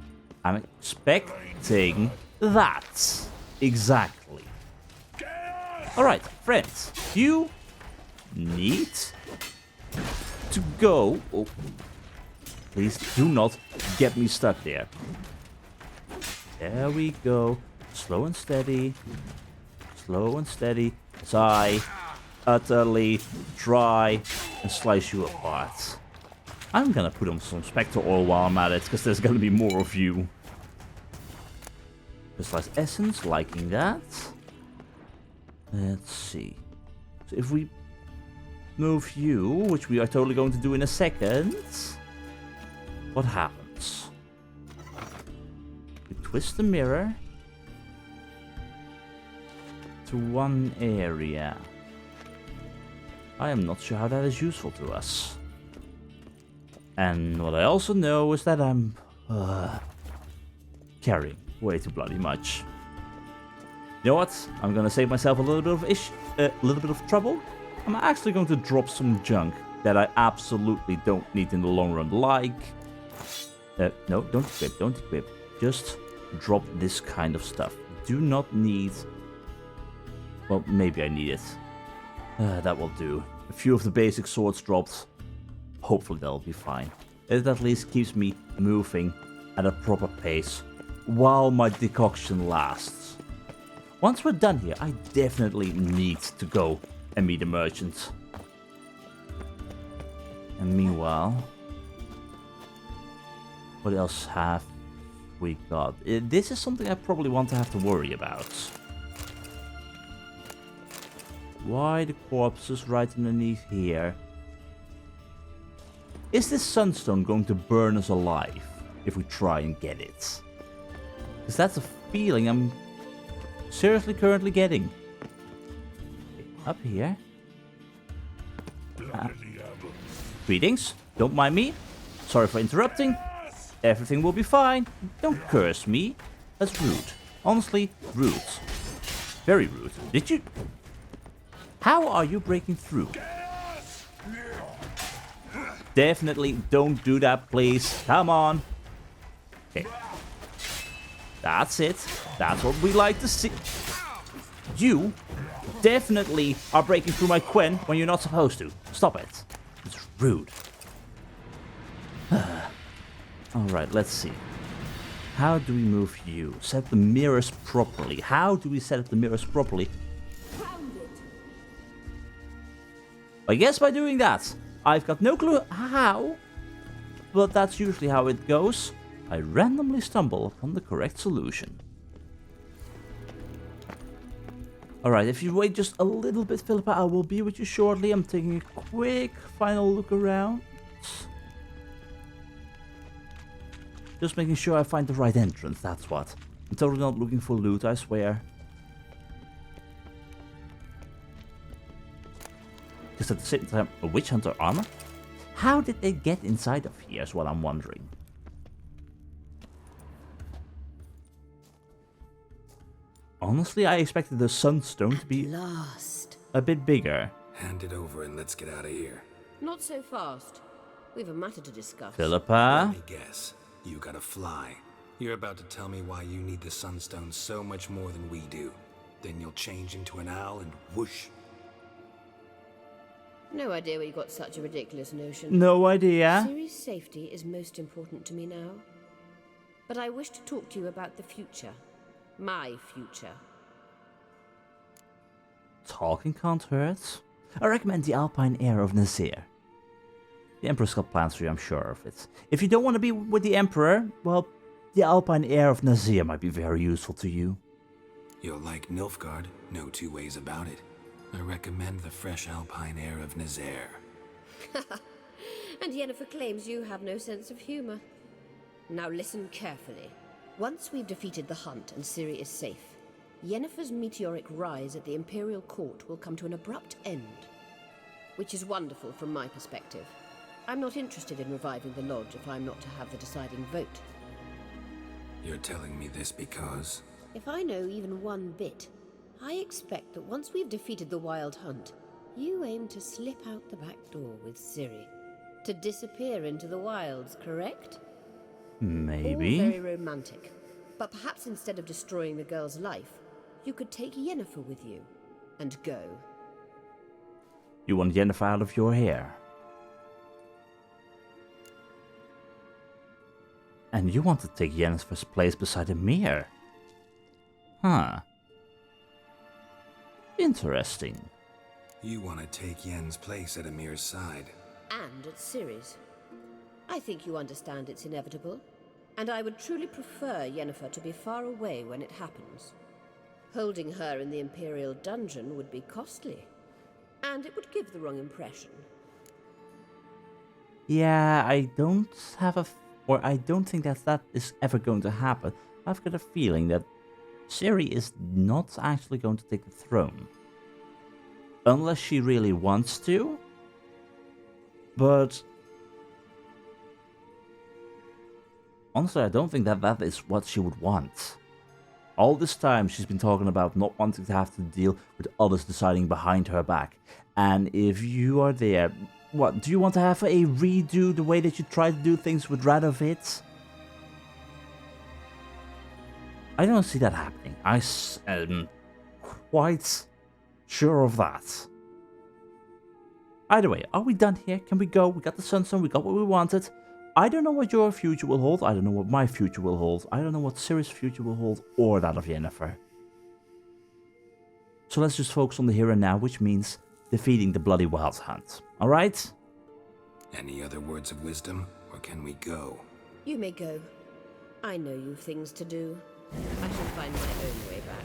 I'm expecting that. Exactly. Alright, friends, you need to go. Oh, please do not get me stuck there. There we go. Slow and steady. Slow and steady. Sigh. Utterly dry and slice you apart. I'm gonna put on some Spectre oil while I'm at it, because there's gonna be more of you. Crystallized Essence, liking that. Let's see. So if we move you, which we are totally going to do in a second, what happens? We twist the mirror to one area. I am not sure how that is useful to us. And what I also know is that I'm carrying way too bloody much. You know what? I'm gonna save myself a little bit of trouble. I'm actually going to drop some junk that I absolutely don't need in the long run, like No, don't equip. Just drop this kind of stuff. Do not need... Well, maybe I need it. That will do. A few of the basic swords dropped. Hopefully that'll be fine. It at least keeps me moving at a proper pace while my decoction lasts. Once we're done here, I definitely need to go and meet a merchant. And meanwhile, what else have we got? This is something I probably won't have to worry about. Why the corpses right underneath here? Is this Sunstone going to burn us alive if we try and get it? Because that's a feeling I'm seriously currently getting. Up here. Greetings. Don't mind me. Sorry for interrupting. Everything will be fine. Don't curse me. That's rude. Honestly, rude. Very rude. Did you... How are you breaking through? Definitely don't do that, please. Come on. Okay. That's it. That's what we like to see. You definitely are breaking through my Quen when you're not supposed to. Stop it. It's rude. Alright, let's see. How do we move you? Set the mirrors properly. How do we set up the mirrors properly? I guess by doing that. I've got no clue how, but that's usually how it goes. I randomly stumble upon the correct solution. Alright, if you wait just a little bit, Philippa, I will be with you shortly. I'm taking a quick final look around. Just making sure I find the right entrance, that's what. I'm totally not looking for loot, I swear. Just at the same time, a witch hunter armor? How did they get inside of here is what I'm wondering. Honestly, I expected the Sunstone to be a bit bigger. Hand it over and let's get out of here. Not so fast. We've a matter to discuss. Philippa? Let me guess. You gotta fly. You're about to tell me why you need the Sunstone so much more than we do. Then you'll change into an owl and whoosh. No idea where you got such a ridiculous notion. No idea. Ciri's safety is most important to me now. But I wish to talk to you about the future. My future. Talking can't hurt. I recommend the Alpine Air of Nazir. The Emperor's got plans for you, I'm sure of it. If you don't want to be with the Emperor, well, the Alpine Air of Nazir might be very useful to you. You'll like Nilfgaard, no two ways about it. I recommend the fresh Alpine Air of Nazir. And Yennefer claims you have no sense of humor. Now listen carefully. Once we've defeated the hunt and Ciri is safe, Yennefer's meteoric rise at the Imperial Court will come to an abrupt end. Which is wonderful from my perspective. I'm not interested in reviving the Lodge if I'm not to have the deciding vote. You're telling me this because... If I know even one bit, I expect that once we've defeated the Wild Hunt, you aim to slip out the back door with Ciri. To disappear into the wilds, correct? Maybe. All very romantic. But perhaps instead of destroying the girl's life, you could take Yennefer with you and go. You want Yennefer out of your hair. And you want to take Yennefer's place beside Emhyr. Huh. Interesting. You want to take Yen's place at Emhyr's side. And at Ciri's. I think you understand it's inevitable. And I would truly prefer Yennefer to be far away when it happens. Holding her in the Imperial dungeon would be costly. And it would give the wrong impression. Yeah, I don't think that is ever going to happen. I've got a feeling that Ciri is not actually going to take the throne. Unless she really wants to. But honestly, I don't think that is what she would want. All this time, she's been talking about not wanting to have to deal with others deciding behind her back. And if you are there, what, do you want to have a redo the way that you try to do things with Radovid? I don't see that happening. I am quite sure of that. Either way, are we done here? Can we go? We got the Sunstone, we got what we wanted. I don't know what your future will hold. I don't know what my future will hold. I don't know what Ciri's future will hold, or that of Yennefer. So let's just focus on the here and now, which means defeating the bloody Wild Hunt. Alright? Any other words of wisdom, or can we go? You may go. I know you've things to do. I shall find my own way back.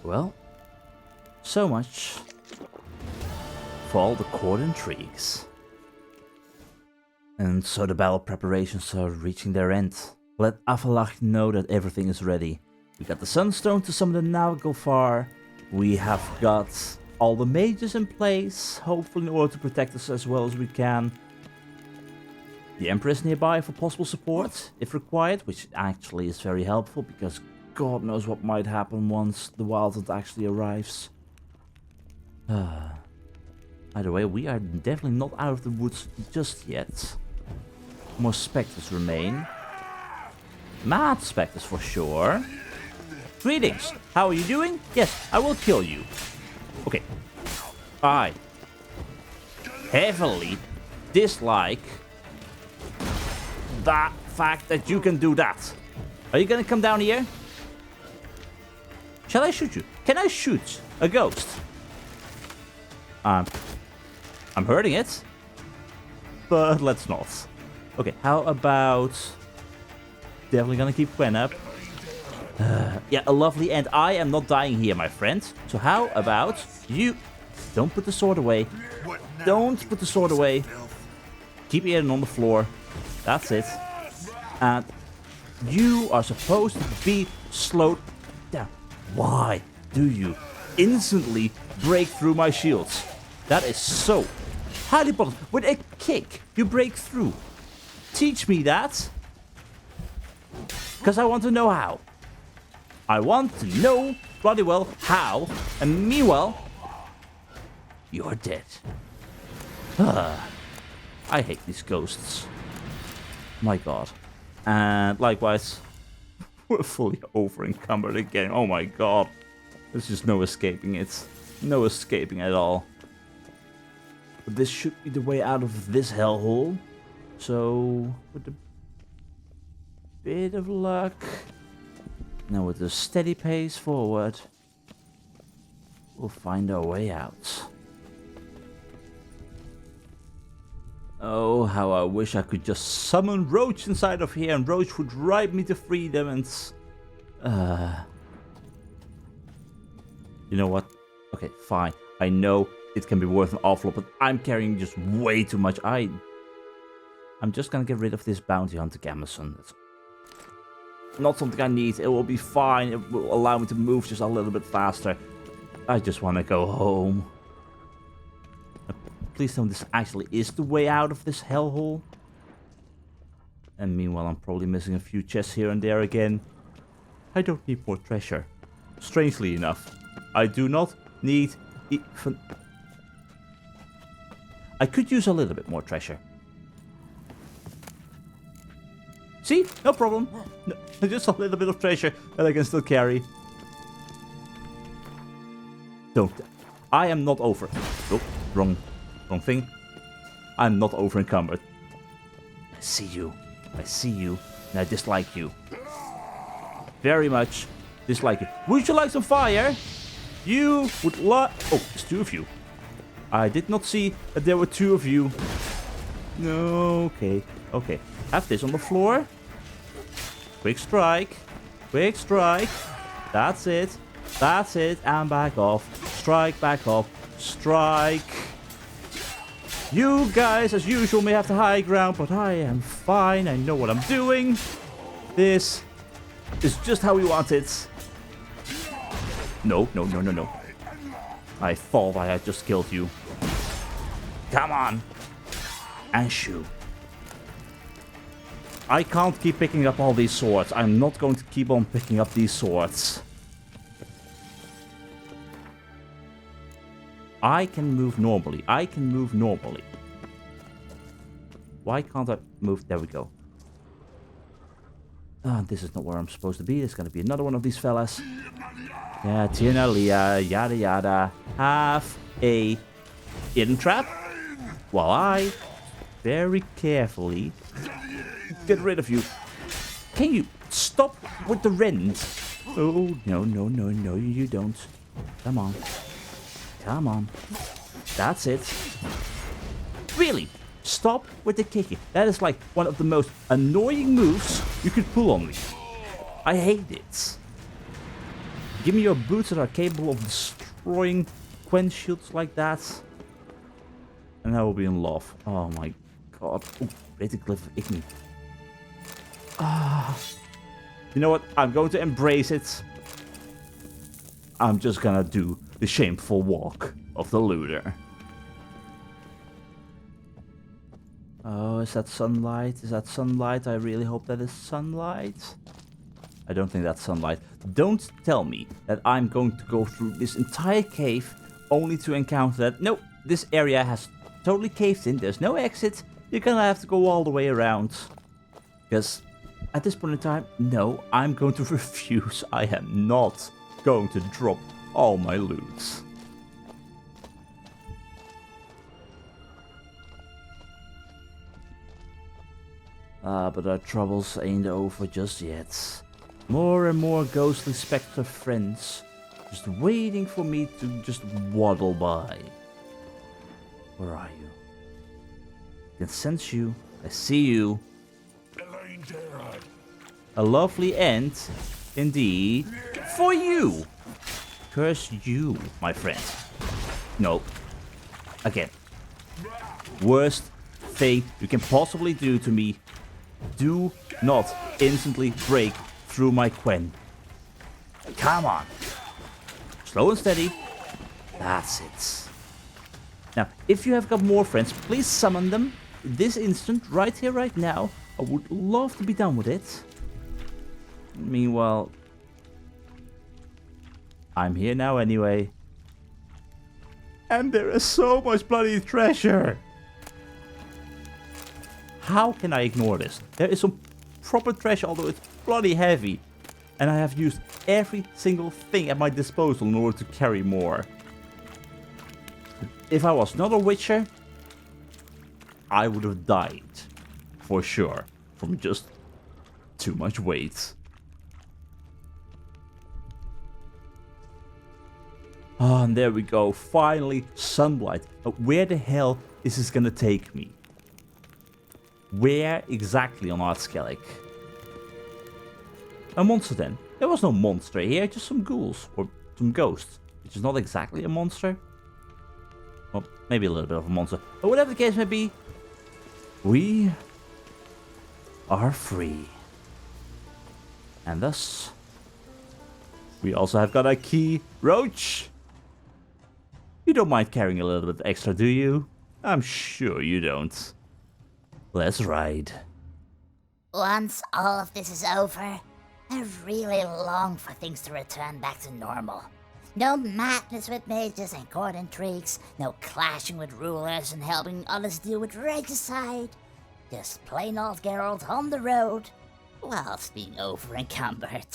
Well, so much for all the court intrigues. And so the battle preparations are reaching their end. Let Avalach know that everything is ready. We got the Sunstone to summon the Naglfar. We have got all the mages in place, hopefully in order to protect us as well as we can. The Emperor is nearby for possible support, if required, which actually is very helpful, because God knows what might happen once the Wild Hunt actually arrives. Either way, we are definitely not out of the woods just yet. More specters remain. Mad specters for sure. Greetings, how are you doing? Yes, I will kill you. Okay. I heavily dislike the fact that you can do that. Are you gonna come down here? Shall I shoot you? Can I shoot a ghost? I'm hurting it. But let's not. Okay, how about... Definitely gonna keep Gwen up. Yeah, a lovely end. I am not dying here, my friend. So how about you... Don't put the sword away. Don't put the sword away. Keep it on the floor. That's it. And you are supposed to be slowed down. Why do you instantly break through my shields? That is so highly possible. With a kick, you break through. Teach me that. Because I want to know how. I want to know bloody well how. And meanwhile, you're dead. I hate these ghosts. My god. And likewise, we're fully over encumbered again. Oh my god. There's just no escaping it. No escaping at all. But this should be the way out of this hellhole. So, with a bit of luck, now with a steady pace forward, we'll find our way out. Oh, how I wish I could just summon Roach inside of here and Roach would ride me to freedom and... You know what? Okay, fine. I know it can be worth an awful lot, but I'm carrying just way too much. I'm just gonna get rid of this bounty hunter Gamison. It's not something I need. It will be fine. It will allow me to move just a little bit faster. I just want to go home. Please tell me this actually is the way out of this hellhole. And meanwhile, I'm probably missing a few chests here and there again. I don't need more treasure. Strangely enough, I do not need even... I could use a little bit more treasure. See? No problem. No, just a little bit of treasure that I can still carry. Don't. I am not over... Oh, wrong thing. I'm not over encumbered. I see you. I see you. And I dislike you. Very much dislike you. Would you like some fire? You would like... Oh, there's two of you. I did not see that there were two of you. No, okay. Okay. Have this on the floor. Quick strike. Quick strike. That's it. That's it. And back off. Strike, back off. Strike. You guys, as usual, may have the high ground, but I am fine. I know what I'm doing. This is just how we want it. No, no, no, no, no. I thought I had just killed you. Come on. And shoot. I can't keep picking up all these swords. I'm not going to keep on picking up these swords. I can move normally. I can move normally. Why can't I move? There we go. This is not where I'm supposed to be. There's gonna be another one of these fellas. Yeah, Tia, yada yada. Have a hidden trap. While I very carefully get rid of you. Can you stop with the rend? Oh, no, you don't. Come on. Come on. That's it. Really? Stop with the kicking. That is like one of the most annoying moves you could pull on me. I hate it. Give me your boots that are capable of destroying Quen shields like that. And I will be in love. Oh my god. Ooh, rated glyph of Igni. You know what? I'm going to embrace it. I'm just gonna do the shameful walk of the looter. Oh, is that sunlight? Is that sunlight? I really hope that is sunlight. I don't think that's sunlight. Don't tell me that I'm going to go through this entire cave only to encounter that. No, this area has totally caved in. There's no exit. You're gonna have to go all the way around. Because at this point in time, no, I'm going to refuse. I am not going to drop all my loot. But our troubles ain't over just yet. More and more ghostly spectre friends just waiting for me to just waddle by. Where are you? I can sense you. I see you. A lovely end, indeed, for you. Curse you, my friend. No. Again. Worst thing you can possibly do to me. Do not instantly break through my Quen. Come on. Slow and steady. That's it. Now, if you have got more friends, please summon them. This instant, right here, right now. I would love to be done with it. Meanwhile, I'm here now anyway. And there is so much bloody treasure. How can I ignore this? There is some proper treasure, although it's bloody heavy. And I have used every single thing at my disposal in order to carry more. If I was not a witcher, I would have died. For sure. From just too much weight. Ah, and there we go. Finally, sunlight. But where the hell is this gonna take me? Where exactly on Artskellig? A monster then. There was no monster here, just some ghouls. Or some ghosts. Which is not exactly a monster. Well, maybe a little bit of a monster. But whatever the case may be, we are free. And thus, we also have got a key roach. You don't mind carrying a little bit extra, do you? I'm sure you don't. Let's ride. Once all of this is over, I really long for things to return back to normal. No madness with mages and court intrigues, no clashing with rulers and helping others deal with regicide. Just plain old Geralt on the road, whilst being over encumbered.